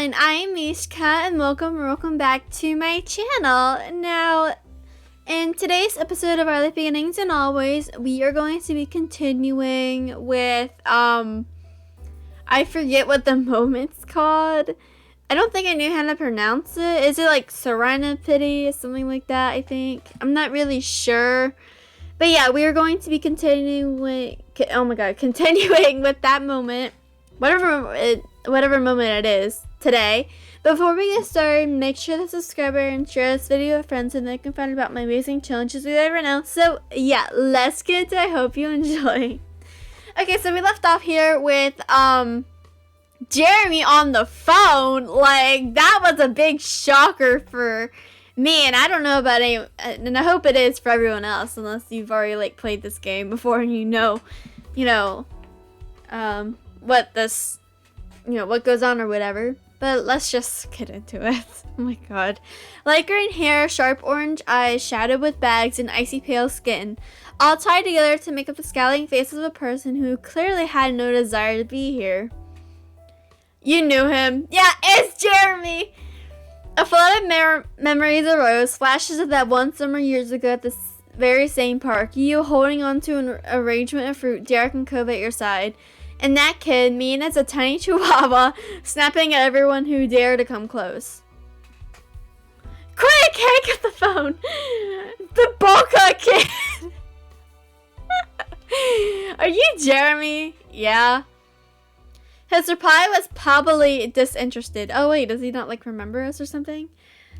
everyone, I am 𝐬𝐲 and welcome back to my channel. Now, in today's episode of Our Life Beginnings and Always, we are going to be continuing with, I forget what the moment's called. I don't think I knew how to pronounce it. Is it like Serendipity or something like that, I think? I'm not really sure. But yeah, we are going to be continuing with that moment. Whatever moment it is today. Before we get started, make sure to subscribe and share this video with friends so they can find out about my amazing challenges we ever know. So yeah, let's get into it. I hope you enjoy. Okay, so we left off here with Jeremy on the phone. Like, that was a big shocker for me, and I don't know about any, and I hope it is for everyone else, unless you've already like played this game before and you know what this, what goes on or whatever. But let's just get into it. Oh my god. Light green hair, sharp orange eyes, shadowed with bags, and icy pale skin, all tied together to make up the scowling face of a person who clearly had no desire to be here. You knew him. Yeah, it's Jeremy! A flood of memories arose, flashes of that one summer years ago at this very same park, you holding onto an arrangement of fruit, Derek and Cove at your side. And that kid, mean as a tiny chihuahua, snapping at everyone who dared to come close. Quick, Hank at the phone! The Boca kid! Are you Jeremy? Yeah. His reply was probably disinterested. Oh wait, does he not like remember us or something?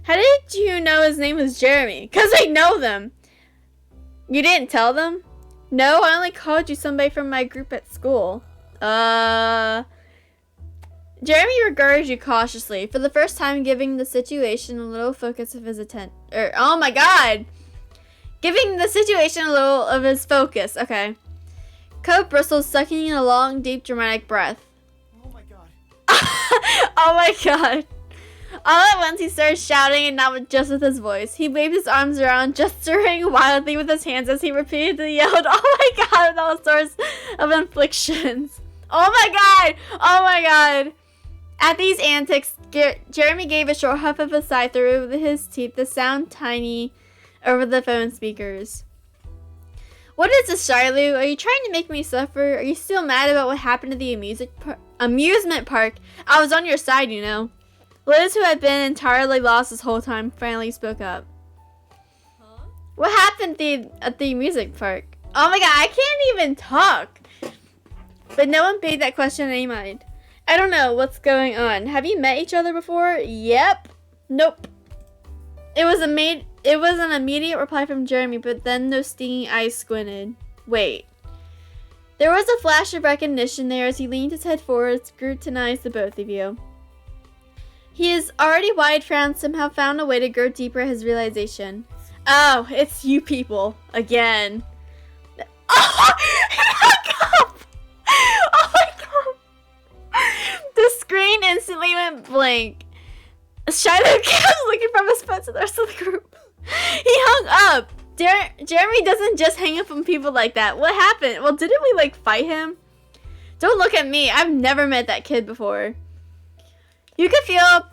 How did you know his name was Jeremy? 'Cause I know them. You didn't tell them? No, I only called you somebody from my group at school. Jeremy regarded you cautiously, for the first time giving the situation a little focus of his attention. Oh my god! Giving the situation a little of his focus. Okay. Cove bristled, sucking in a long, deep, dramatic breath. Oh my god. Oh my god. All at once he started shouting, and not just with his voice. He waved his arms around, gesturing wildly with his hands as he repeatedly yelled, "Oh my god," with all sorts of inflictions. Oh my god! Oh my god! At these antics, Jeremy gave a short huff of a sigh through his teeth, the sound tiny over the phone speakers. What is this, Shiloh? Are you trying to make me suffer? Are you still mad about what happened to the amusement park? I was on your side, you know. Liz, who had been entirely lost this whole time, finally spoke up. Huh? What happened at the music park? Oh my god, I can't even talk! But no one paid that question any mind. I don't know what's going on. Have you met each other before? Yep. Nope. It was an immediate reply from Jeremy, but then those stinging eyes squinted. Wait. There was a flash of recognition there as he leaned his head forward, scrutinized the both of you. His already wide frown somehow found a way to grow deeper at his realization. Oh, it's you people. Again. Oh! Oh my god! The screen instantly went blank. Shiloh kept looking from his phone to the rest of the group. He hung up. Jeremy doesn't just hang up on people like that. What happened? Well, didn't we like fight him? Don't look at me. I've never met that kid before. You could feel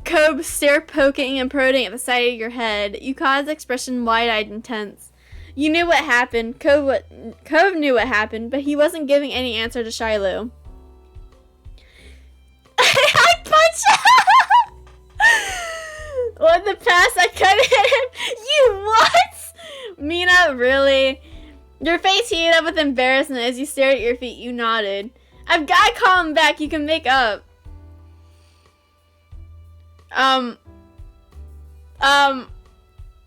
Cove stare poking and prodding at the side of your head. You caught his expression wide-eyed and tense. You knew what happened. Cove knew what happened, but he wasn't giving any answer to Shiloh. I punched him! Well, in the past, I couldn't hit him. You what? Mina, really? Your face heated up with embarrassment as you stared at your feet. You nodded. I've got to call him back. You can make up.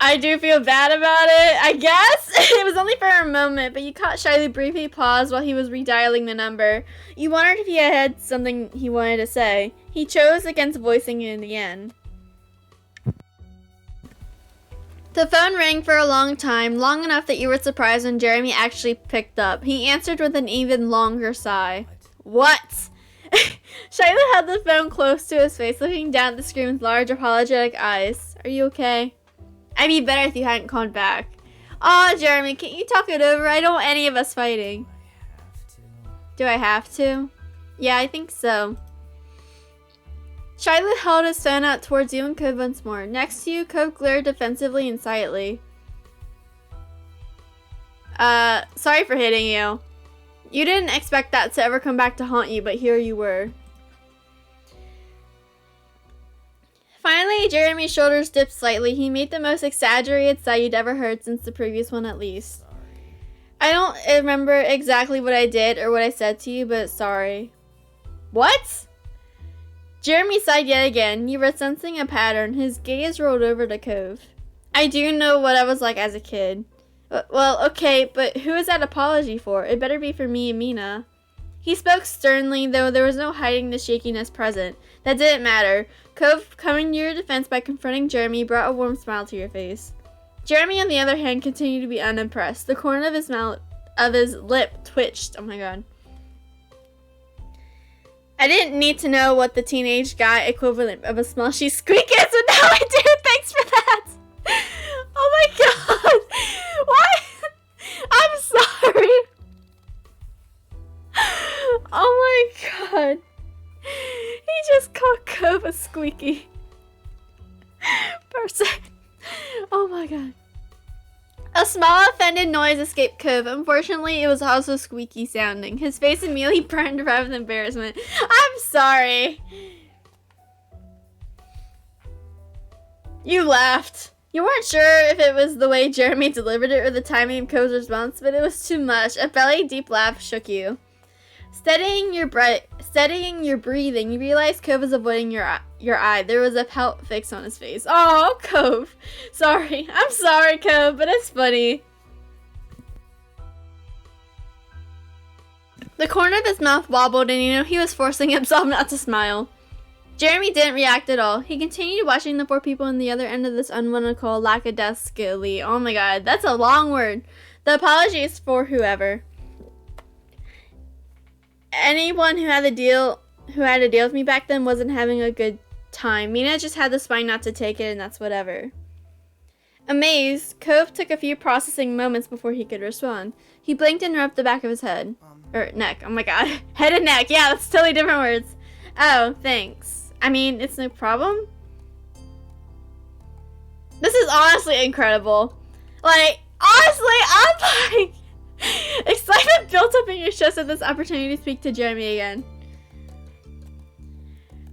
I do feel bad about it, I guess. It was only for a moment, but you caught Shiloh briefly pause while he was redialing the number. You wondered if he had something he wanted to say. He chose against voicing it in the end. The phone rang for a long time, long enough that you were surprised when Jeremy actually picked up. He answered with an even longer sigh. What? Shiloh held the phone close to his face, looking down at the screen with large, apologetic eyes. Are you okay? I'd be better if you hadn't called back. Aw, Jeremy, can't you talk it over? I don't want any of us fighting. I have to. Do I have to? Yeah, I think so. Shiloh held his phone out towards you and Cove once more. Next to you, Cove glared defensively and silently. Sorry for hitting you. You didn't expect that to ever come back to haunt you, but here you were. Finally, Jeremy's shoulders dipped slightly. He made the most exaggerated sigh you'd ever heard since the previous one at least. I don't remember exactly what I did or what I said to you, but sorry. What? Jeremy sighed yet again. You were sensing a pattern. His gaze rolled over to Cove. I do know what I was like as a kid. Well, okay, but who is that apology for? It better be for me and Mina. He spoke sternly, though there was no hiding the shakiness present. That didn't matter. Cove, coming to your defense by confronting Jeremy, brought a warm smile to your face. Jeremy, on the other hand, continued to be unimpressed. The corner of his lip twitched. Oh my god. I didn't need to know what the teenage guy equivalent of a smushy squeak is, but now I do. Thanks for that. Oh my god. What? I'm sorry. Oh my god. He just called Cove a squeaky person. Oh my god. A small offended noise escaped Cove. Unfortunately, it was also squeaky sounding. His face immediately burned red with embarrassment. I'm sorry. You laughed. You weren't sure if it was the way Jeremy delivered it or the timing of Cove's response, but it was too much. A belly-deep laugh shook you. Steadying your breathing, you realized Cove was avoiding your eye. There was a pout fixed on his face. Oh, Cove. Sorry. I'm sorry, Cove, but it's funny. The corner of his mouth wobbled, and you know he was forcing himself not to smile. Jeremy didn't react at all. He continued watching the four people on the other end of this unwanted call lackadaisically. Oh my god, that's a long word. The apology is for whoever. Anyone who had to deal with me back then wasn't having a good time. Mina just had the spine not to take it, and that's whatever. Amazed, Cove took a few processing moments before he could respond. He blinked and rubbed the back of his head. Or neck. Oh my god. Head and neck. Yeah, that's totally different words. Oh, thanks. I mean, it's no problem. This is honestly incredible. Like, honestly, I'm like... excitement built up in your chest at this opportunity to speak to Jeremy again.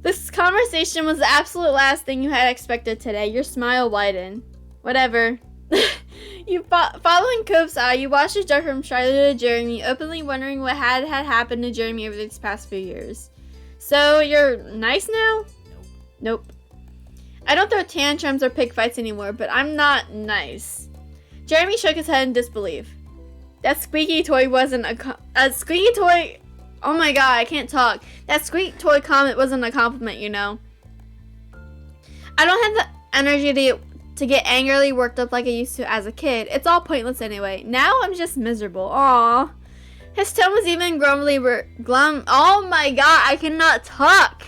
This conversation was the absolute last thing you had expected today. Your smile widened. Whatever. Following Cove's eye, you watched her jump from Shiloh to Jeremy, openly wondering what had happened to Jeremy over these past few years. So, you're nice now? Nope. I don't throw tantrums or pick fights anymore, but I'm not nice. Jeremy shook his head in disbelief. That squeaky toy wasn't a squeaky toy. Oh my god, I can't talk. That squeaky toy comment wasn't a compliment, you know. I don't have the energy to get angrily worked up like I used to as a kid. It's all pointless anyway. Now I'm just miserable. Aww. His tone was even grumbly glum. Oh my god, I cannot talk.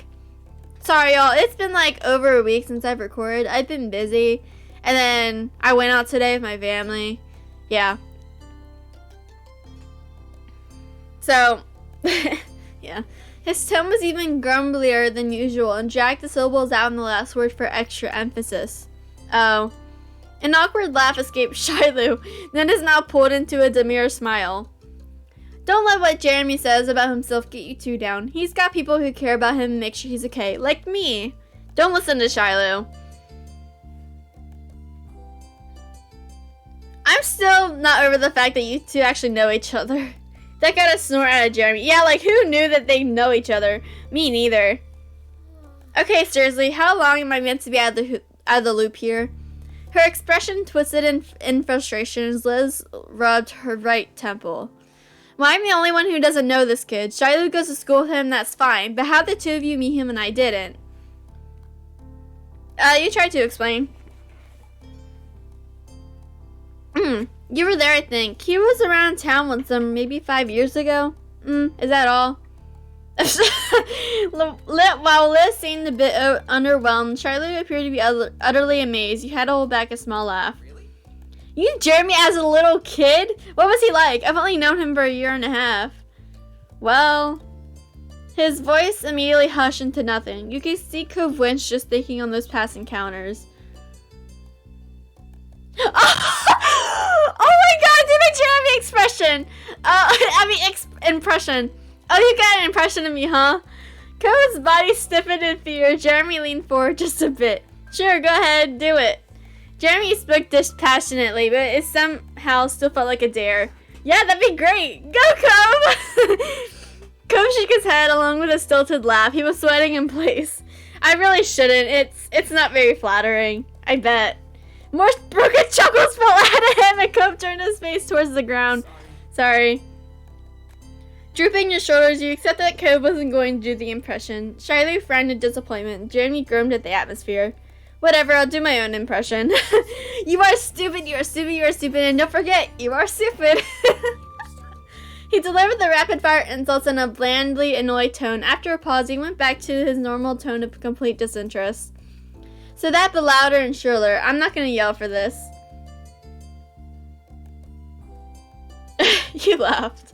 Sorry, y'all. It's been like over a week since I've recorded. I've been busy. And then I went out today with my family. Yeah. So, yeah. His tone was even grumblier than usual and dragged the syllables out in the last word for extra emphasis. Oh. An awkward laugh escaped Shiloh, then is now pulled into a demure smile. Don't let what Jeremy says about himself get you too down. He's got people who care about him and make sure he's okay, like me. Don't listen to Shiloh. I'm still not over the fact that you two actually know each other. That got a snort out of Jeremy. Yeah, like who knew that they know each other? Me neither. Okay, seriously, how long am I meant to be out of the loop here? Her expression twisted in frustration as Liz rubbed her right temple. Well, I'm the only one who doesn't know this kid. Shiloh goes to school with him, that's fine. But how'd the two of you meet him and I didn't? You tried to explain. You were there, I think. He was around town once, maybe 5 years ago. Is that all? While Liz seemed a bit underwhelmed, Charlie appeared to be utterly amazed. You had to hold back a small laugh. Really? You knew Jeremy as a little kid? What was he like? I've only known him for a year and a half. Well, His voice immediately hushed into nothing. You could see Cove wince just thinking on those past encounters. Oh my god, do the Jeremy expression! Impression. Oh, you got an impression of me, huh? Cove's body stiffened in fear. Jeremy leaned forward just a bit. Sure, go ahead, do it. Jeremy spoke dispassionately, but it somehow still felt like a dare. Yeah, that'd be great. Go, Cove! Cove shook his head along with a stilted laugh. He was sweating in place. I really shouldn't. It's not very flattering. I bet. More broken chuckles fell out of him, and Cove turned his face towards the ground. Sorry. Drooping his shoulders, you accept that Cove wasn't going to do the impression. Shyly frowned in disappointment. Jeremy groaned at the atmosphere. Whatever, I'll do my own impression. You are stupid, you are stupid, you are stupid, and don't forget, you are stupid. He delivered the rapid-fire insults in a blandly annoyed tone. After a pause, he went back to his normal tone of complete disinterest. So that, but louder and shriller. I'm not gonna yell for this. You laughed.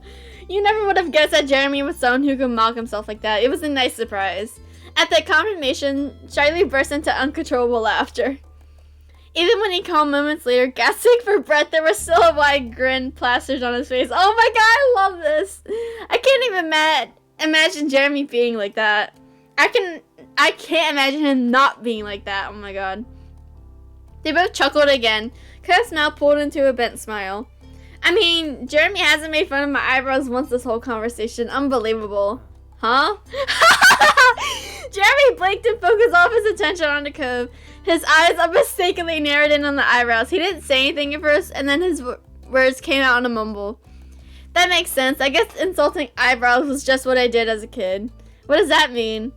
You never would have guessed that Jeremy was someone who could mock himself like that. It was a nice surprise. At that confirmation, Charlie burst into uncontrollable laughter. Even when he called moments later, gasping for breath, there was still a wide grin plastered on his face. Oh my god, I love this! I can't even imagine Jeremy being like that. I can't imagine him not being like that. Oh my god. They both chuckled again. Cove's mouth pulled into a bent smile. I mean, Jeremy hasn't made fun of my eyebrows once this whole conversation. Unbelievable. Huh? Jeremy blinked and focused all of his attention onto Cove. His eyes unmistakably narrowed in on the eyebrows. He didn't say anything at first, and then his words came out in a mumble. That makes sense. I guess insulting eyebrows was just what I did as a kid. What does that mean?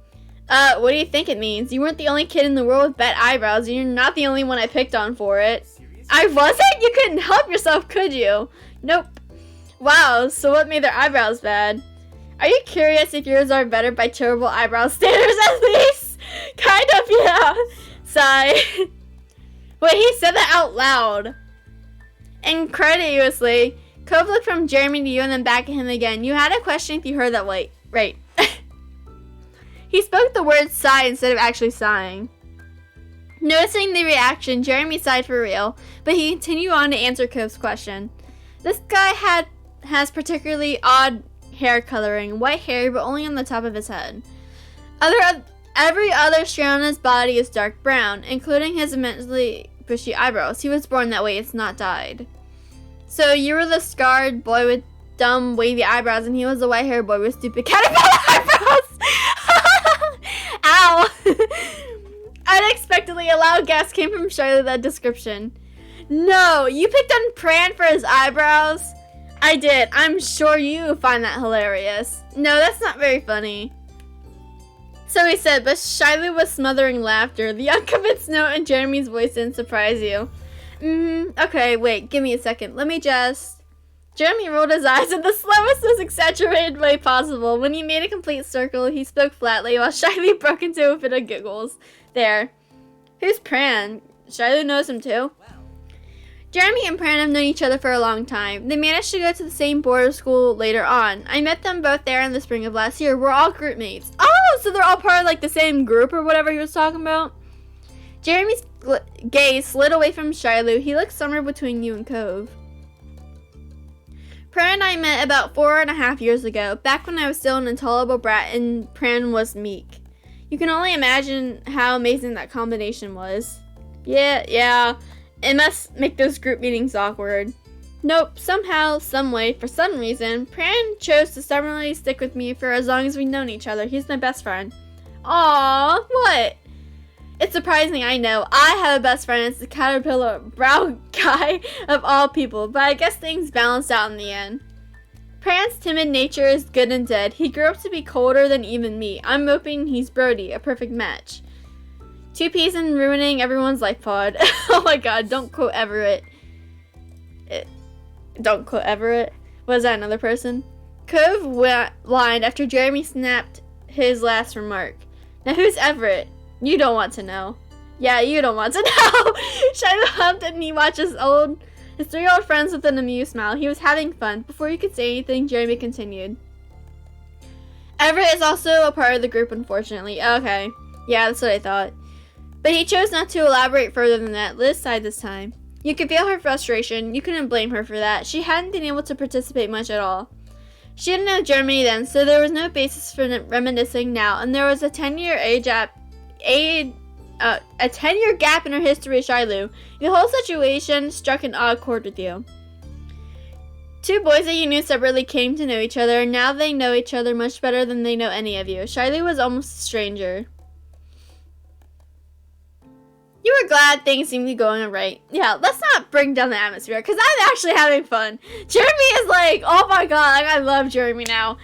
What do you think it means? You weren't the only kid in the world with bad eyebrows, and you're not the only one I picked on for it. I wasn't? You couldn't help yourself, could you? Nope. Wow, so what made their eyebrows bad? Are you curious if yours are better by terrible eyebrow standards at least? Kind of, yeah. Sigh. Wait, he said that out loud. Incredulously, Cove looked from Jeremy to you and then back at him again. You had a question if you heard that right. He spoke the word sigh instead of actually sighing. Noticing the reaction, Jeremy sighed for real, but he continued on to answer Cove's question. This guy has particularly odd hair coloring, white hair but only on the top of his head. Every other strand on his body is dark brown, including his immensely bushy eyebrows. He was born that way, it's not dyed. So you were the scarred boy with dumb, wavy eyebrows, and he was the white-haired boy with stupid caterpillar eyebrows! Ow! Unexpectedly, a loud gasp came from Charlie at that description. No, you picked on Pran for his eyebrows? I did. I'm sure you find that hilarious. No, that's not very funny. So he said, but Shiloh was smothering laughter. The unconvinced note in Jeremy's voice didn't surprise you. Okay, wait, give me a second. Let me just... Jeremy rolled his eyes in the slowest, most exaggerated way possible. When he made a complete circle, he spoke flatly while Shiloh broke into a fit of giggles. There. Who's Pran? Shiloh knows him too. Jeremy and Pran have known each other for a long time. They managed to go to the same boarding school later on. I met them both there in the spring of last year. We're all group mates. Oh, so they're all part of like the same group or whatever he was talking about? Jeremy's gaze slid away from Shiloh. He looked somewhere between you and Cove. Pran and I met about 4.5 years ago, back when I was still an intolerable brat and Pran was meek. You can only imagine how amazing that combination was. Yeah. It must make those group meetings awkward. Nope, somehow, someway, for some reason, Pran chose to stubbornly stick with me for as long as we've known each other. He's my best friend. Aww, what? It's surprising, I know. I have a best friend. It's the caterpillar brown guy of all people, but I guess things balanced out in the end. Pran's timid nature is good and dead. He grew up to be colder than even me. I'm hoping he's Brody, a perfect match. 2 peas and ruining everyone's life pod. Oh my god, don't quote Everett. Don't quote Everett. Was that another person? Cove went blind after Jeremy snapped his last remark. Now who's Everett? You don't want to know. Yeah, you don't want to know. Shiloh humped and he watched his 3 old friends with an amused smile. He was having fun. Before you could say anything, Jeremy continued. Everett is also a part of the group, unfortunately. Okay. Yeah, that's what I thought. But he chose not to elaborate further than that. Liz sighed this time. You could feel her frustration. You couldn't blame her for that. She hadn't been able to participate much at all. She didn't know Germany then, so there was no basis for reminiscing now, and there was a 10-year gap in her history with Shiloh. The whole situation struck an odd chord with you. Two boys that you knew separately came to know each other, and now they know each other much better than they know any of you. Shiloh was almost a stranger. You were glad things seemed to be going right. Yeah, let's not bring down the atmosphere, because I'm actually having fun. Jeremy is like, oh my god, like, I love Jeremy now.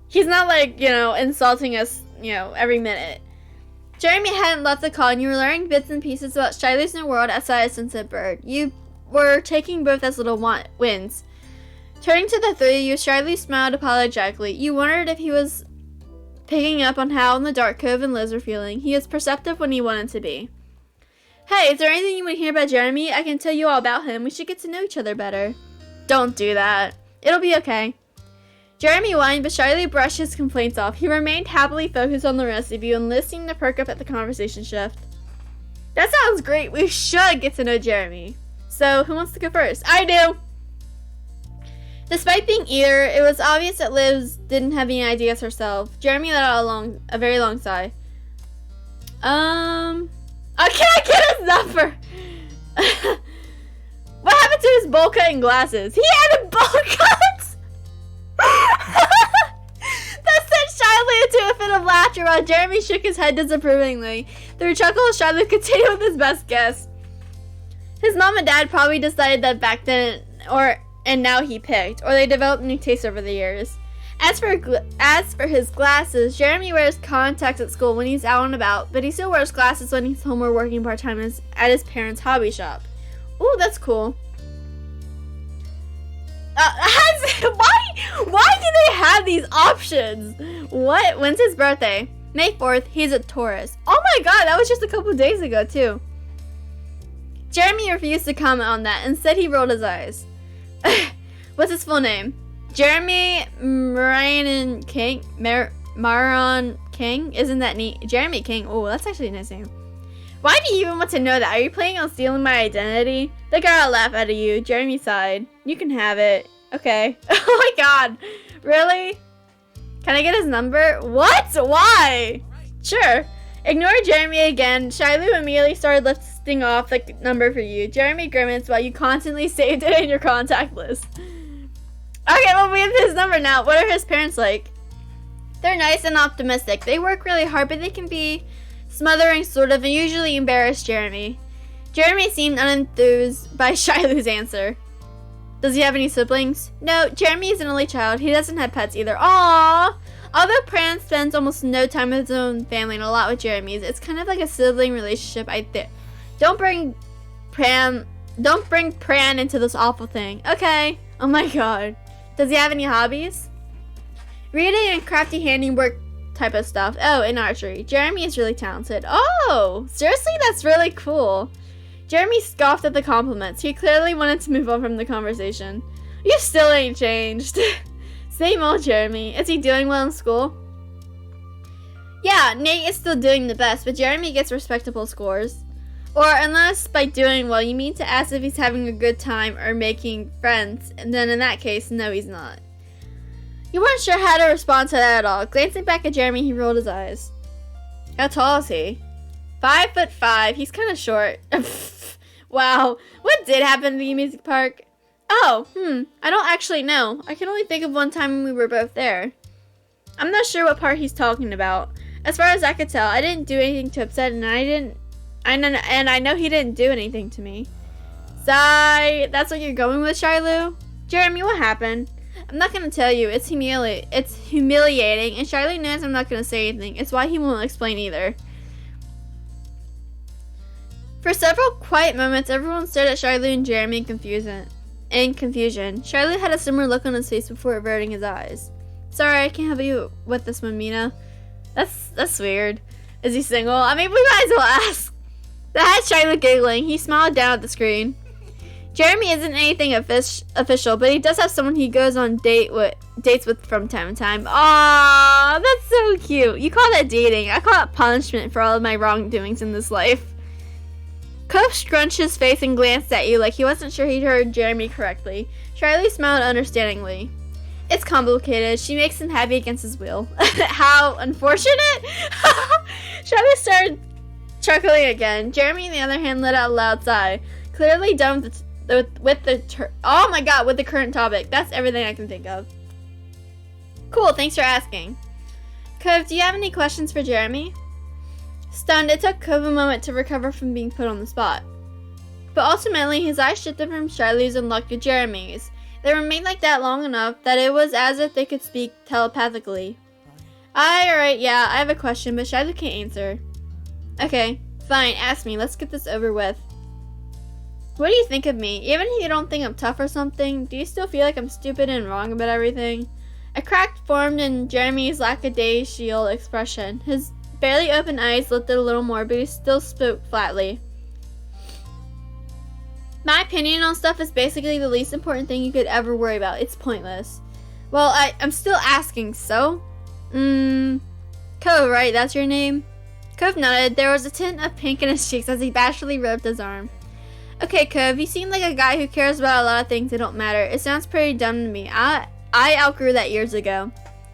He's not like, you know, insulting us, you know, every minute. Jeremy hadn't left the call, and you were learning bits and pieces about Shiloh's new world outside of Sunset Bird. You were taking both as little wins. Turning to the three of you, Shiloh smiled apologetically. You wondered if he was picking up on how in the dark Cove and Liz were feeling. He was perceptive when he wanted to be. Hey, is there anything you want to hear about Jeremy? I can tell you all about him. We should get to know each other better. Don't do that. It'll be okay. Jeremy whined, but Shiloh brushed his complaints off. He remained happily focused on the rest of you, and Liz seemed to perk up at the conversation shift. That sounds great. We should get to know Jeremy. So, who wants to go first? I do! Despite being eager, it was obvious that Liz didn't have any ideas herself. Jeremy let out a very long sigh. Can I get his number? What happened to his bowl cut and glasses? He had a bowl cut! That sent Shiloh into a fit of laughter while Jeremy shook his head disapprovingly. Through chuckles, Shiloh continued with his best guess. His mom and dad probably decided that back then, and now he picked, or they developed new tastes over the years. As for his glasses, Jeremy wears contacts at school when he's out and about, but he still wears glasses when he's home or working part-time at his parents' hobby shop. Ooh, that's cool. Why do they have these options? What? When's his birthday? May 4th. He's a Taurus. Oh my god, that was just a couple days ago, too. Jeremy refused to comment on that. Instead, he rolled his eyes. What's his full name? Jeremy Marion King? Maron King? Isn't that neat? Jeremy King. Oh, that's actually a nice name. Why do you even want to know that? Are you planning on stealing my identity? They got a laugh out of you. Jeremy sighed. You can have it. Okay. Oh my god. Really? Can I get his number? What? Why? Sure. Ignore Jeremy again. Shiloh immediately started listing off the number for you. Jeremy grimaced while you constantly saved it in your contact list. Okay, well, we have his number now. What are his parents like? They're nice and optimistic. They work really hard, but they can be smothering, sort of, and usually embarrass Jeremy. Jeremy seemed unenthused by Shiloh's answer. Does he have any siblings? No, Jeremy is an only child. He doesn't have pets either. Aww! Although Pran spends almost no time with his own family and a lot with Jeremy's, it's kind of like a sibling relationship. Don't bring Pran into this awful thing. Okay. Oh my god. Does he have any hobbies? Reading and crafty handiwork type of stuff. Oh, and archery. Jeremy is really talented. Oh, seriously? That's really cool. Jeremy scoffed at the compliments. He clearly wanted to move on from the conversation. You still ain't changed. Same old Jeremy. Is he doing well in school? Yeah, Nate is still doing the best, but Jeremy gets respectable scores. Or unless by doing well you mean to ask if he's having a good time or making friends, and then in that case, no, he's not. You weren't sure how to respond to that at all. Glancing back at Jeremy, he rolled his eyes. How tall is he? 5'5". He's kind of short. Wow. What did happen to the music park? Oh, I don't actually know. I can only think of one time when we were both there. I'm not sure what part he's talking about. As far as I could tell, I didn't do anything to upset, and I know he didn't do anything to me. Sigh. That's what you're going with, Shiloh? Jeremy, what happened? I'm not going to tell you. It's humiliating, and Shiloh knows I'm not going to say anything. It's why he won't explain either. For several quiet moments, everyone stared at Shiloh and Jeremy in confusion. Shiloh had a similar look on his face before averting his eyes. Sorry, I can't help you with this one, Mina. That's weird. Is he single? I mean, we might as well ask. That had Shiloh giggling. He smiled down at the screen. Jeremy isn't anything official, but he does have someone he goes on dates with from time to time. Aww, that's so cute. You call that dating. I call it punishment for all of my wrongdoings in this life. Cove scrunched his face and glanced at you like he wasn't sure he'd heard Jeremy correctly. Charlie smiled understandingly. It's complicated. She makes him happy against his will. How unfortunate! Charlie started chuckling again. Jeremy, on the other hand, let out a loud sigh. Clearly done with the current topic. That's everything I can think of. Cool, thanks for asking. Cove, do you have any questions for Jeremy? Stunned, it took Cove a moment to recover from being put on the spot. But ultimately, his eyes shifted from Charlie's and locked with Jeremy's. They remained like that long enough that it was as if they could speak telepathically. Alright, yeah, I have a question, but Shiloh can't answer. Okay, fine, ask me. Let's get this over with. What do you think of me? Even if you don't think I'm tough or something, do you still feel like I'm stupid and wrong about everything? A crack formed in Jeremy's lackadaisical expression. His barely open eyes lifted a little more, but he still spoke flatly. My opinion on stuff is basically the least important thing you could ever worry about. It's pointless. Well, I'm still asking, so? Cove, right? That's your name? Cove nodded. There was a tint of pink in his cheeks as he bashfully rubbed his arm. Okay, Cove, you seem like a guy who cares about a lot of things that don't matter. It sounds pretty dumb to me. I outgrew that years ago.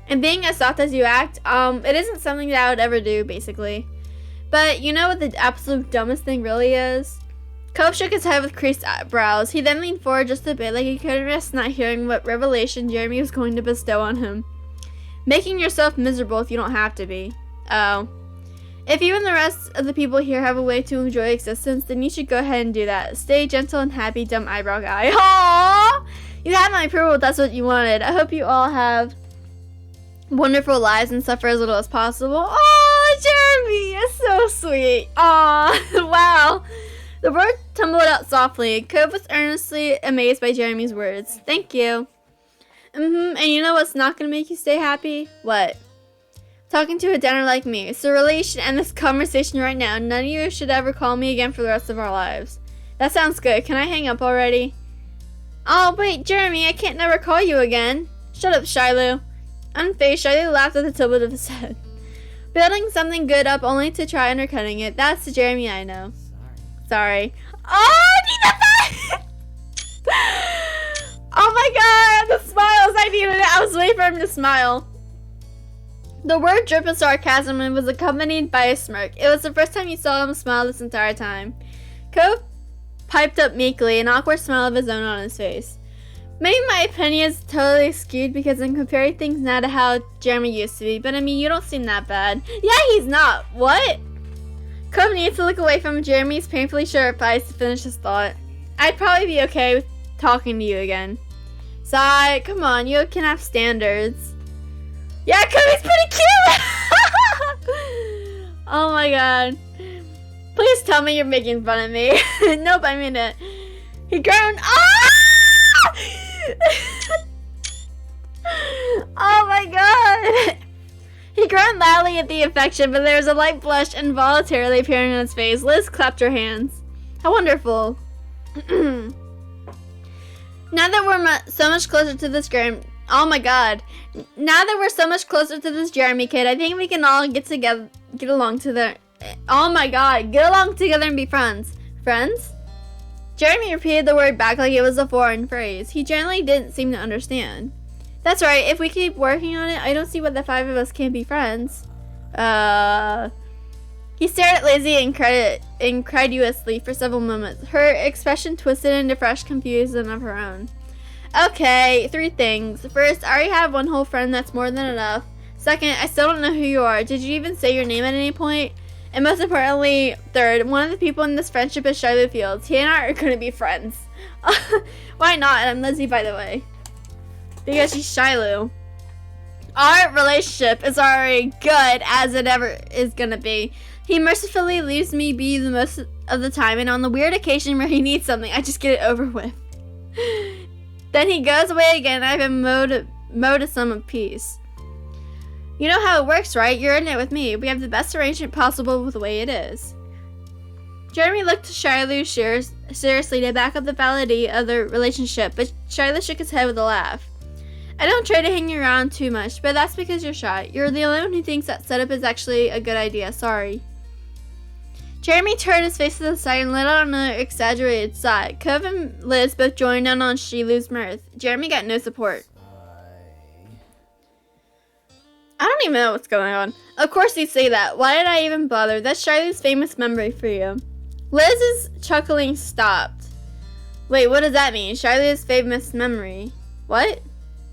And being as soft as you act, it isn't something that I would ever do, basically. But you know what the absolute dumbest thing really is? Cove shook his head with creased brows. He then leaned forward just a bit, like he couldn't risk not hearing what revelation Jeremy was going to bestow on him. Making yourself miserable if you don't have to be. Oh. If you and the rest of the people here have a way to enjoy existence, then you should go ahead and do that. Stay gentle and happy, dumb eyebrow guy. Aww! You had my approval if that's what you wanted. I hope you all have wonderful lives and suffer as little as possible. Aww, Jeremy! It's so sweet. Aww, wow. The word tumbled out softly. Cove was earnestly amazed by Jeremy's words. Thank you. And you know what's not going to make you stay happy? What? Talking to a downer like me. So really, you should end this conversation right now. None of you should ever call me again for the rest of our lives. That sounds good. Can I hang up already? Oh, wait, Jeremy, I can't never call you again. Shut up, Shiloh. Unfazed, Shiloh laughed at the tilt of his head. Building something good up only to try undercutting it. That's the Jeremy I know. Sorry. Oh, I need that! Oh my god, the smiles, I needed it. I was waiting for him to smile. The word dripped with sarcasm and was accompanied by a smirk. It was the first time you saw him smile this entire time. Cove piped up meekly, an awkward smile of his own on his face. Maybe my opinion is totally skewed because I'm comparing things now to how Jeremy used to be, but I mean, you don't seem that bad. Yeah, he's not. What? Cove needs to look away from Jeremy's painfully sharp eyes to finish his thought. I'd probably be okay with talking to you again. Sigh, come on, you can have standards. Yeah, Cove's pretty cute! Oh my god. Please tell me you're making fun of me. Nope, I mean it. He groaned. Ah! Oh my god! He groaned loudly at the affection, but there was a light blush involuntarily appearing on his face. Liz clapped her hands. How wonderful. Now that we're so much closer to this Jeremy... Oh my god. Now that we're so much closer to this Jeremy kid, I think we can all get along together. Oh my god. Get along together and be friends. Friends? Jeremy repeated the word back like it was a foreign phrase. He generally didn't seem to understand. That's right. If we keep working on it, I don't see why the five of us can't be friends. He stared at Lizzie incredulously for several moments. Her expression twisted into fresh confusion of her own. Okay, 3 things. First, I already have one whole friend. That's more than enough. Second, I still don't know who you are. Did you even say your name at any point? And most importantly, third, one of the people in this friendship is Shiloh Fields. He and I are going to be friends. Why not? I'm Lizzie, by the way. Because she's Shiloh. Our relationship is already good as it ever is going to be. He mercifully leaves me be the most of the time, and on the weird occasion where he needs something, I just get it over with. Then he goes away again, and I have a modicum of peace. You know how it works, right? You're in it with me. We have the best arrangement possible with the way it is. Jeremy looked to Shiloh seriously to back up the validity of their relationship, but Shiloh shook his head with a laugh. I don't try to hang you around too much, but that's because you're shy. You're the only one who thinks that setup is actually a good idea. Sorry. Jeremy turned his face to the side and let out another exaggerated sigh. Cove and Liz both joined in on Shiloh's mirth. Jeremy got no support. I don't even know what's going on. Of course you say that. Why did I even bother? That's Shiloh's famous memory for you. Liz's chuckling stopped. Wait, what does that mean? Shiloh's famous memory? What?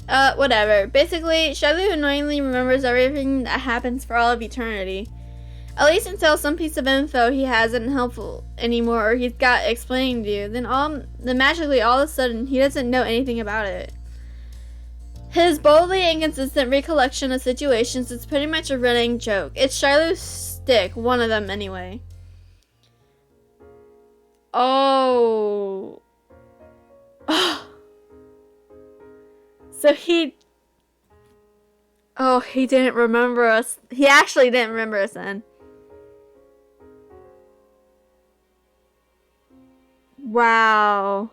Whatever. Basically, Shiloh annoyingly remembers everything that happens for all of eternity. At least until some piece of info he has isn't helpful anymore or he's got explaining to you. Then magically all of a sudden he doesn't know anything about it. His boldly inconsistent recollection of situations is pretty much a running joke. It's Shiloh's stick, one of them anyway. Oh. So he didn't remember us. He actually didn't remember us then. Wow.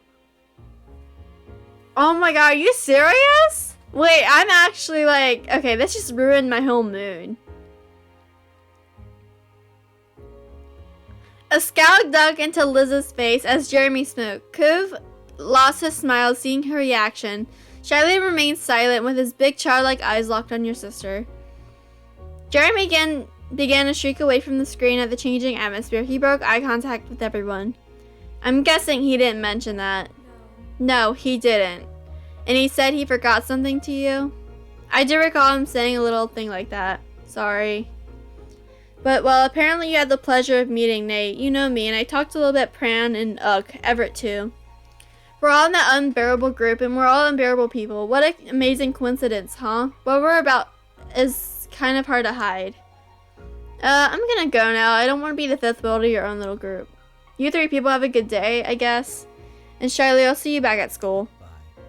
Oh my god, are you serious? Wait, I'm actually like, okay, this just ruined my whole mood. A scowl dug into Liz's face as Jeremy smoked. Cove lost his smile seeing her reaction. Shiloh remained silent with his big childlike eyes locked on your sister. Jeremy again began to shriek away from the screen at the changing atmosphere. He broke eye contact with everyone. I'm guessing he didn't mention that. No, he didn't. And he said he forgot something to you? I do recall him saying a little thing like that. Sorry. But, well, apparently you had the pleasure of meeting Nate. You know me, and I talked a little bit Pran and Everett too. We're all in that unbearable group, and we're all unbearable people. What an amazing coincidence, huh? What we're about is kind of hard to hide. I'm gonna go now. I don't want to be the fifth wheel to your own little group. You three people have a good day, I guess. And Shiloh, I'll see you back at school.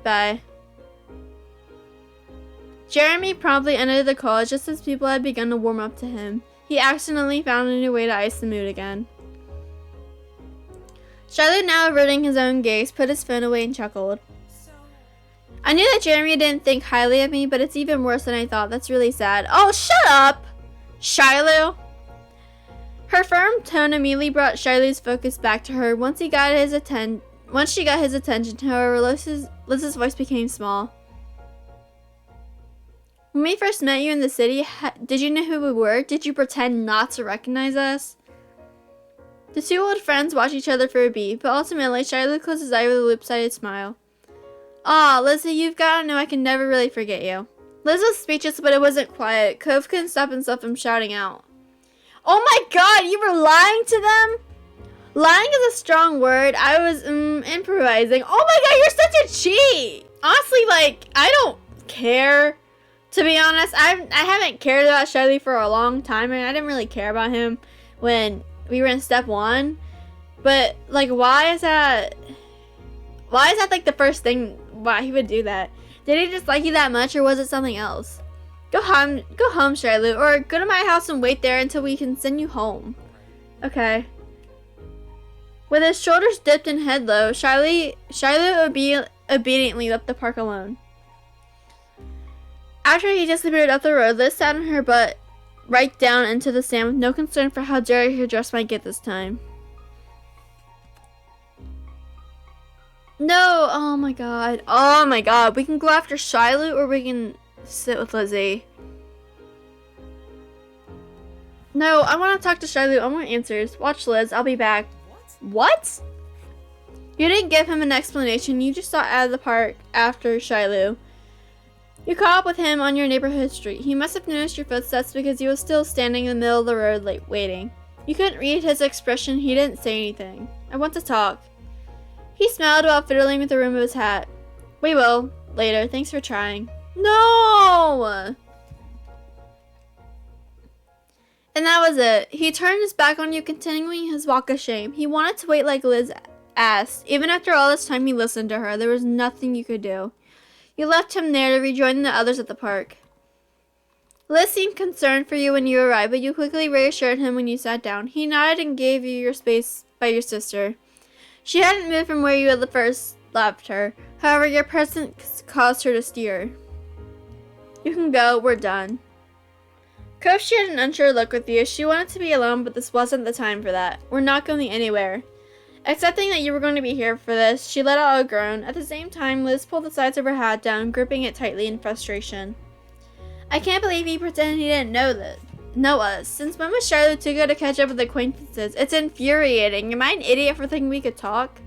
Bye. Jeremy promptly ended the call just as people had begun to warm up to him. He accidentally found a new way to ice the mood again. Shiloh, now averting his own gaze, put his phone away and chuckled. I knew that Jeremy didn't think highly of me, but it's even worse than I thought. That's really sad. Oh, shut up! Shiloh! Her firm tone immediately brought Shiloh's focus back to her. Once she got his attention, however, Liz's voice became small. When we first met you in the city, did you know who we were? Did you pretend not to recognize us? The two old friends watched each other for a beat, but ultimately, Shiloh closed his eye with a loop-sided smile. Aw, Lizzie, you've gotta know I can never really forget you. Liz was speechless, but it wasn't quiet. Cove couldn't stop himself from shouting out. Oh my god, you were lying to them? Lying is a strong word. I was, improvising. Oh my god, you're such a cheat! Honestly, like, I don't care. To be honest, I haven't cared about Shiloh for a long time, and I didn't really care about him when we were in step 1. But, like, why is that like the first thing why he would do that? Did he just like you that much, or was it something else? Go home, Shiloh, or go to my house and wait there until we can send you home. Okay. With his shoulders dipped and head low, Shiloh obediently left the park alone. After he disappeared up the road, Liz sat on her butt right down into the sand with no concern for how dirty her dress might get this time. No, oh my god. Oh my god. We can go after Shiloh or we can sit with Lizzie. No, I want to talk to Shiloh. I want answers. Watch Liz. I'll be back. What? You didn't give him an explanation. You just got out of the park after Shiloh. You caught up with him on your neighborhood street. He must have noticed your footsteps because he was still standing in the middle of the road, like, waiting. You couldn't read his expression. He didn't say anything. I want to talk. He smiled while fiddling with the rim of his hat. We will. Later. Thanks for trying. No! And that was it. He turned his back on you, continuing his walk of shame. He wanted to wait like Liz asked. Even after all this time he listened to her, there was nothing you could do. You left him there to rejoin the others at the park. Liz seemed concerned for you when you arrived, but you quickly reassured him when you sat down. He nodded and gave you your space by your sister. She hadn't moved from where you had first left her. However, your presence caused her to steer. You can go. We're done. Cove shared an unsure look with you. She wanted to be alone, but this wasn't the time for that. We're not going anywhere. Accepting that you were going to be here for this, she let out a groan. At the same time, Liz pulled the sides of her hat down, gripping it tightly in frustration. I can't believe he pretended he didn't know us. Since when was Charlotte too good to catch up with acquaintances? It's infuriating. Am I an idiot for thinking we could talk?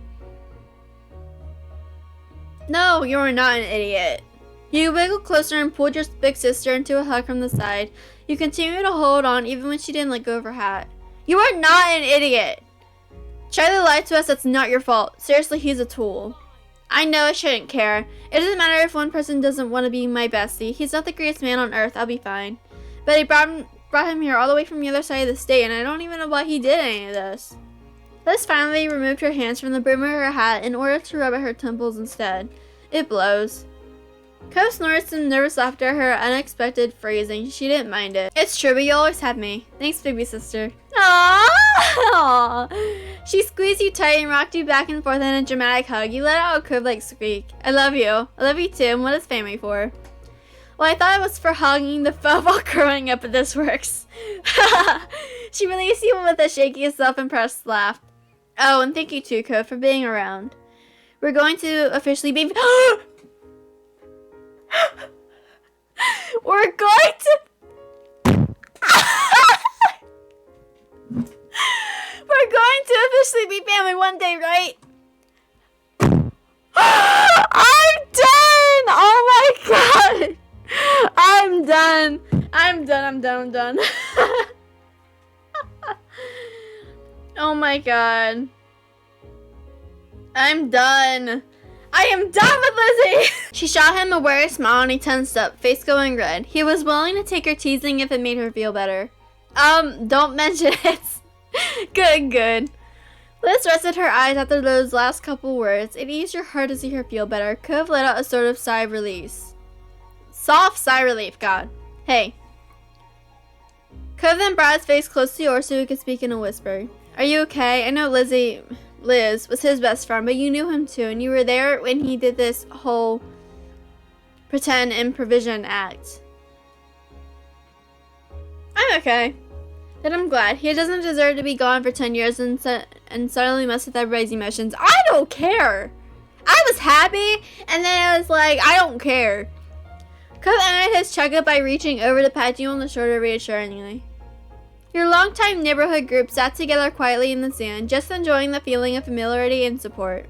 No, you are not an idiot. You wiggled closer and pulled your big sister into a hug from the side. You continued to hold on even when she didn't let go of her hat. You are not an idiot. Charlie lied to us. That's not your fault. Seriously, he's a tool. I know I shouldn't care. It doesn't matter if one person doesn't want to be my bestie. He's not the greatest man on earth. I'll be fine. But he brought him here all the way from the other side of the state, and I don't even know why he did any of this. Liz finally removed her hands from the brim of her hat in order to rub at her temples instead. It blows. Cove snorted some nervous laughter at her unexpected phrasing. She didn't mind it. It's true, but you always have me. Thanks, baby sister. Aww! She squeezed you tight and rocked you back and forth in a dramatic hug. You let out a Cove-like squeak. I love you. I love you too. And what is family for? Well, I thought it was for hugging the foe while growing up, but this works. She released you with a shaky, self-impressed laugh. Oh, and thank you too, Cove, for being around. We're going to officially be... We're going to... We're going to officially be family one day, right? I'm done! Oh my god! I'm done. I'm done. Oh my god. I'm done. I am done with Lizzie! She shot him a wary smile and he tensed up, face going red. He was willing to take her teasing if it made her feel better. Don't mention it. Good. Liz rested her eyes after those last couple words. It eased your heart to see her feel better. Cove let out a sort of sigh of release. Soft sigh of relief, God. Hey. Cove then brought his face close to yours so he could speak in a whisper. Are you okay? I know Liz was his best friend, but you knew him too, and you were there when he did this whole pretend improvisation act. I'm okay. Then I'm glad. He doesn't deserve to be gone for 10 years and suddenly mess with everybody's emotions. I don't care. I was happy, and then I was like, I don't care. Cove ended his checkup by reaching over to pat you on the shoulder reassuringly. Your longtime neighborhood group sat together quietly in the sand, just enjoying the feeling of familiarity and support.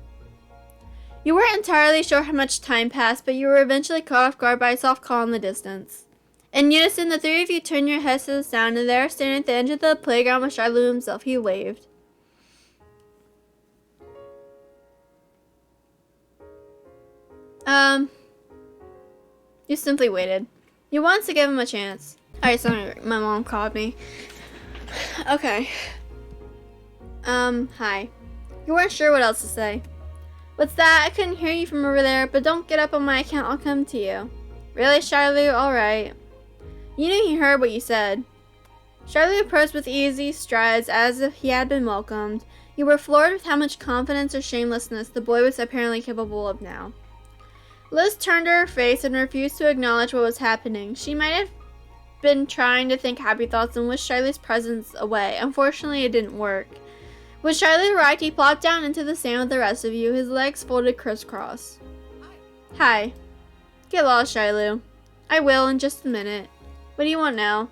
You weren't entirely sure how much time passed, but you were eventually caught off guard by a soft call in the distance. In unison, the three of you turned your heads to the sound, and there, standing at the edge of the playground was Shiloh himself. He waved. You simply waited. You wanted to give him a chance. Alright, sorry, my mom called me. Okay. Hi. You weren't sure what else to say. What's that? I couldn't hear you from over there, but don't get up on my account, I'll come to you. Really, Shiloh? Alright. You knew he heard what you said. Shiloh approached with easy strides as if he had been welcomed. You were floored with how much confidence or shamelessness the boy was apparently capable of now. Liz turned to her face and refused to acknowledge what was happening. She might have been trying to think happy thoughts and wished Shiloh's presence away. Unfortunately, it didn't work. When Shiloh arrived, he plopped down into the sand with the rest of you, his legs folded crisscross. Hi. Get lost, Shiloh. I will in just a minute. What do you want now?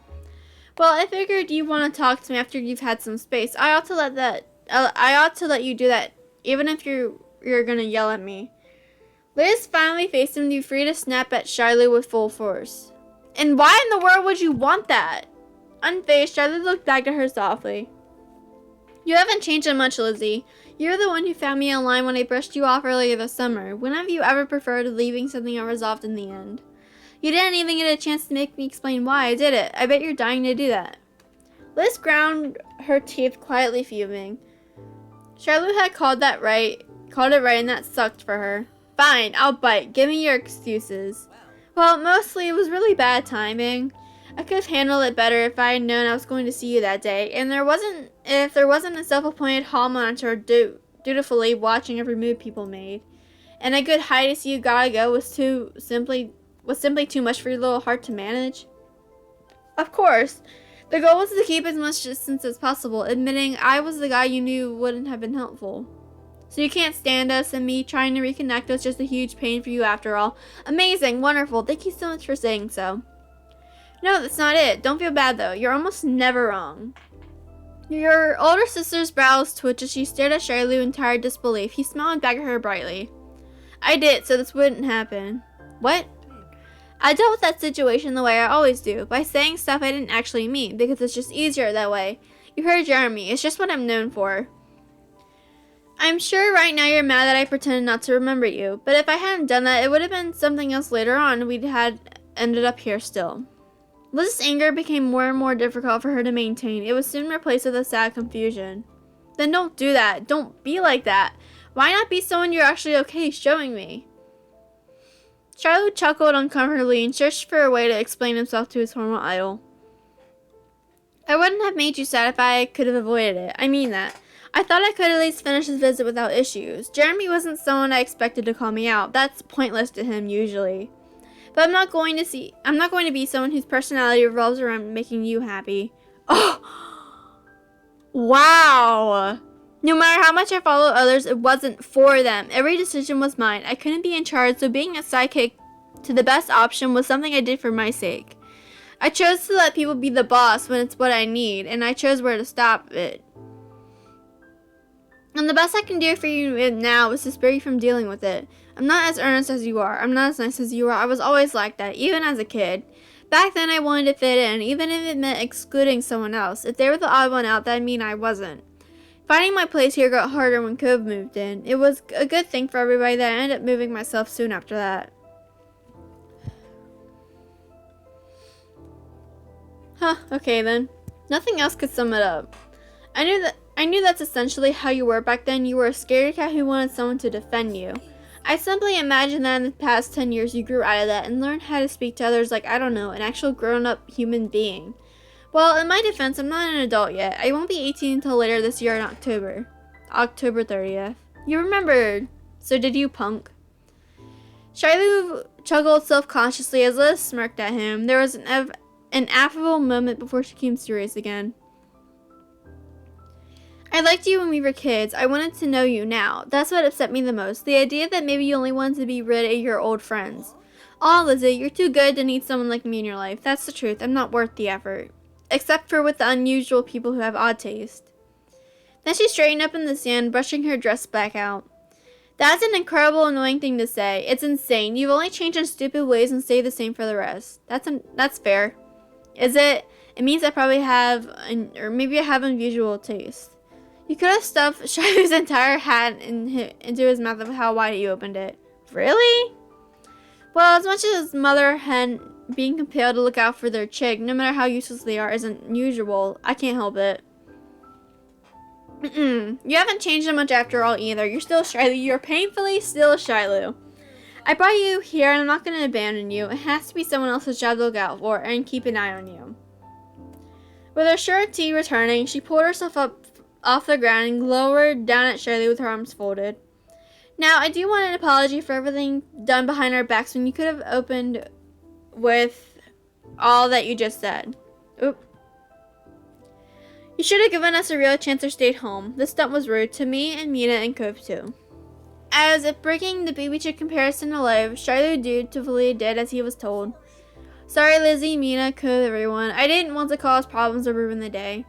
Well, I figured you'd want to talk to me after you've had some space. I ought to let you do that, even if you're gonna yell at me. Liz finally faced him, you free to snap at Shiloh with full force. And why in the world would you want that? Unfazed, Shiloh looked back at her softly. You haven't changed that much, Lizzie. You're the one who found me online when I brushed you off earlier this summer. When have you ever preferred leaving something unresolved in the end? You didn't even get a chance to make me explain why I did it. I bet you're dying to do that. Liz ground her teeth, quietly fuming. Shiloh had called it right, and that sucked for her. Fine, I'll bite. Give me your excuses. Well, mostly it was really bad timing. I could have handled it better if I had known I was going to see you that day, and if there wasn't a self-appointed hall monitor dutifully watching every move people made. And a good hi to see you gotta go was simply too much for your little heart to manage. Of course, the goal was to keep as much distance as possible, admitting I was the guy you knew wouldn't have been helpful. So you can't stand us, and me trying to reconnect was just a huge pain for you after all. Amazing, wonderful, thank you so much for saying so. No, that's not it. Don't feel bad though. You're almost never wrong. Your older sister's brows twitched as she stared at Shiloh in tired disbelief. He smiled back at her brightly. I did, so this wouldn't happen. What? I dealt with that situation the way I always do, by saying stuff I didn't actually mean, because it's just easier that way. You heard Jeremy. It's just what I'm known for. I'm sure right now you're mad that I pretended not to remember you, but if I hadn't done that, it would have been something else later on, and we'd had ended up here still. Liz's anger became more and more difficult for her to maintain. It was soon replaced with a sad confusion. Then don't do that. Don't be like that. Why not be someone you're actually okay showing me? Shiloh chuckled uncomfortably and searched for a way to explain himself to his former idol. I wouldn't have made you sad if I could have avoided it. I mean that. I thought I could at least finish his visit without issues. Jeremy wasn't someone I expected to call me out. That's pointless to him usually. But I'm not going to be someone whose personality revolves around making you happy. Oh! Wow! No matter how much I followed others, it wasn't for them. Every decision was mine. I couldn't be in charge, so being a sidekick to the best option was something I did for my sake. I chose to let people be the boss when it's what I need, and I chose where to stop it. And the best I can do for you now is to spare you from dealing with it. I'm not as earnest as you are. I'm not as nice as you are. I was always like that, even as a kid. Back then I wanted to fit in, even if it meant excluding someone else. If they were the odd one out, that'd mean I wasn't. Finding my place here got harder when Cove moved in. It was a good thing for everybody that I ended up moving myself soon after that. Huh, okay then. Nothing else could sum it up. I knew that's essentially how you were back then. You were a scaredy cat who wanted someone to defend you. I simply imagined that in the past 10 years you grew out of that and learned how to speak to others like, I don't know, an actual grown-up human being. Well, in my defense, I'm not an adult yet. I won't be 18 until later this year in October. October 30th. You remembered. So did you, punk? Shiloh chuckled self-consciously as Liz smirked at him. There was an affable moment before she became serious again. I liked you when we were kids. I wanted to know you now. That's what upset me the most. The idea that maybe you only wanted to be rid of your old friends. Aw, Lizzie, you're too good to need someone like me in your life. That's the truth. I'm not worth the effort. Except for with the unusual people who have odd taste. Then she straightened up in the sand, brushing her dress back out. That's an incredible, annoying thing to say. It's insane. You've only changed in stupid ways and stayed the same for the rest. That's fair. Is it? It means I probably have, or maybe I have unusual taste. You could have stuffed Shiloh's entire hat into his mouth of how wide he opened it. Really? Well, as much as his mother hen being compelled to look out for their chick, no matter how useless they are, isn't unusual, I can't help it. You haven't changed that much after all either. You're still Shiloh. You're painfully still Shiloh. I brought you here and I'm not going to abandon you. It has to be someone else's job to look out for and keep an eye on you. With her surety returning, she pulled herself up off the ground and glowered down at Shiloh with her arms folded. Now, I do want an apology for everything done behind our backs when you could have opened with all that you just said. Oop. You should have given us a real chance or stayed home. This stunt was rude to me and Mina and Cove too. As if breaking the baby chick comparison to life, Shiloh dutifully did as he was told. Sorry, Lizzie, Mina, Cove, everyone. I didn't want to cause problems or ruin the day.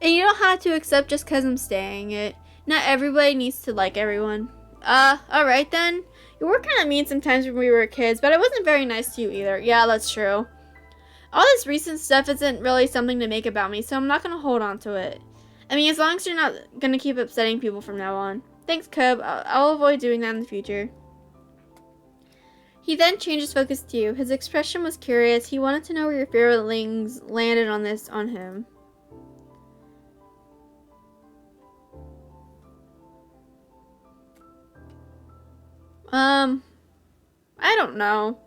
And you don't have to accept just because I'm staying it. Not everybody needs to like everyone. Alright then. You were kind of mean sometimes when we were kids, but I wasn't very nice to you either. Yeah, that's true. All this recent stuff isn't really something to make about me, so I'm not going to hold on to it. I mean, as long as you're not going to keep upsetting people from now on. Thanks, Cove. I'll avoid doing that in the future. He then changed his focus to you. His expression was curious. He wanted to know where your feelings landed on him. I don't know.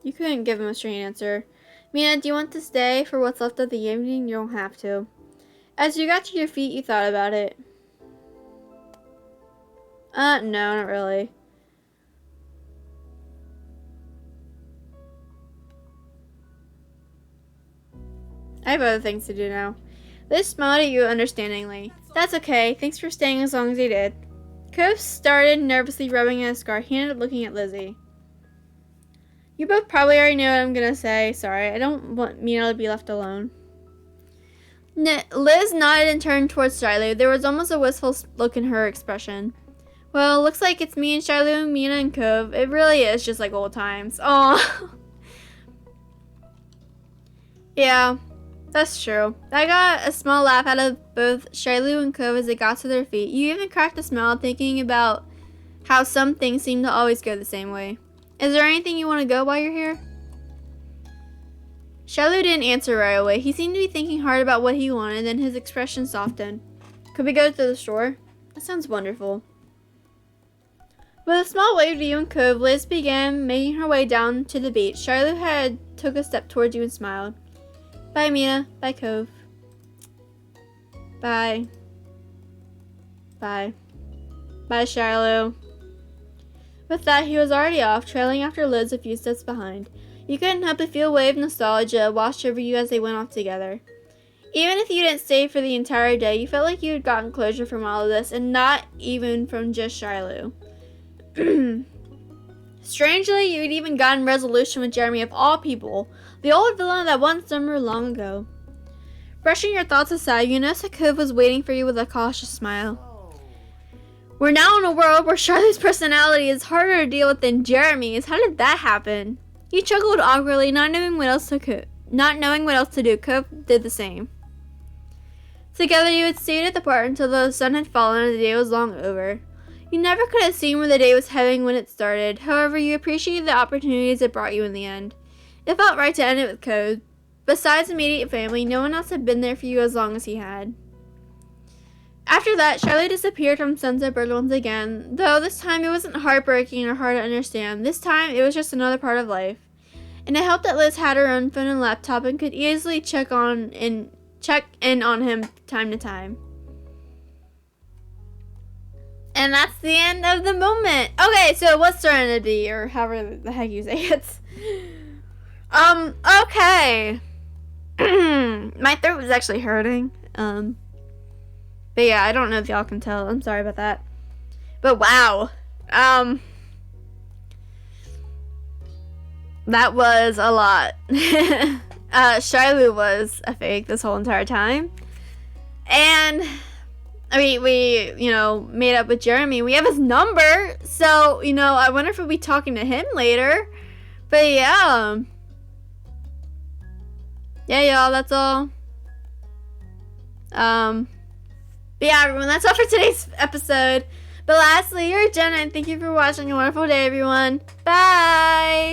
You couldn't give him a straight answer. Mina, do you want to stay for what's left of the evening? You don't have to. As you got to your feet, you thought about it. No, not really. I have other things to do now. Liz smiled at you understandingly. That's okay. Thanks for staying as long as you did. Cove started nervously rubbing at his scar. He ended up looking at Lizzie. You both probably already know what I'm gonna say. Sorry, I don't want Mina to be left alone. Liz nodded and turned towards Shiloh. There was almost a wistful look in her expression. Well, looks like it's me and Shiloh, Mina, and Cove. It really is just like old times. Aw. Yeah. That's true. I got a small laugh out of both Shiloh and Cove as they got to their feet. You even cracked a smile thinking about how some things seem to always go the same way. Is there anything you want to go while you're here? Shiloh didn't answer right away. He seemed to be thinking hard about what he wanted, then his expression softened. Could we go to the store? That sounds wonderful. With a small wave to you and Cove, Liz began making her way down to the beach. Shiloh took a step towards you and smiled. Bye, Mina. Bye, Cove. Bye. Bye. Bye, Shiloh. With that, he was already off, trailing after Liz a few steps behind. You couldn't help but feel a wave of nostalgia wash over you as they went off together. Even if you didn't stay for the entire day, you felt like you had gotten closure from all of this, and not even from just Shiloh. Strangely, you'd even gotten resolution with Jeremy of all people, the old villain that one summer long ago. Brushing your thoughts aside, you noticed that Cove was waiting for you with a cautious smile. We're now in a world where Charlie's personality is harder to deal with than Jeremy's. How did that happen? He chuckled awkwardly, not knowing what else to do. Cove did the same. Together, you had stayed at the park until the sun had fallen and the day was long over. You never could have seen where the day was heading when it started. However, you appreciated the opportunities it brought you in the end. It felt right to end it with Cove. Besides immediate family, no one else had been there for you as long as he had. After that, Charlie disappeared from Sunset Bird once again, though this time it wasn't heartbreaking or hard to understand. This time, it was just another part of life. And it helped that Liz had her own phone and laptop and could easily check in on him time to time. And that's the end of the moment. Okay, so what's Serendipity, or however the heck you say it? Okay. My throat was actually hurting. But yeah, I don't know if y'all can tell. I'm sorry about that. But wow. That was a lot. Shiloh was a fake this whole entire time. And I mean, we, made up with Jeremy. We have his number. So, I wonder if we'll be talking to him later. But yeah. Yeah, y'all, that's all. But yeah, everyone, that's all for today's episode. But lastly, you're Jenna, and thank you for watching. A wonderful day, everyone. Bye!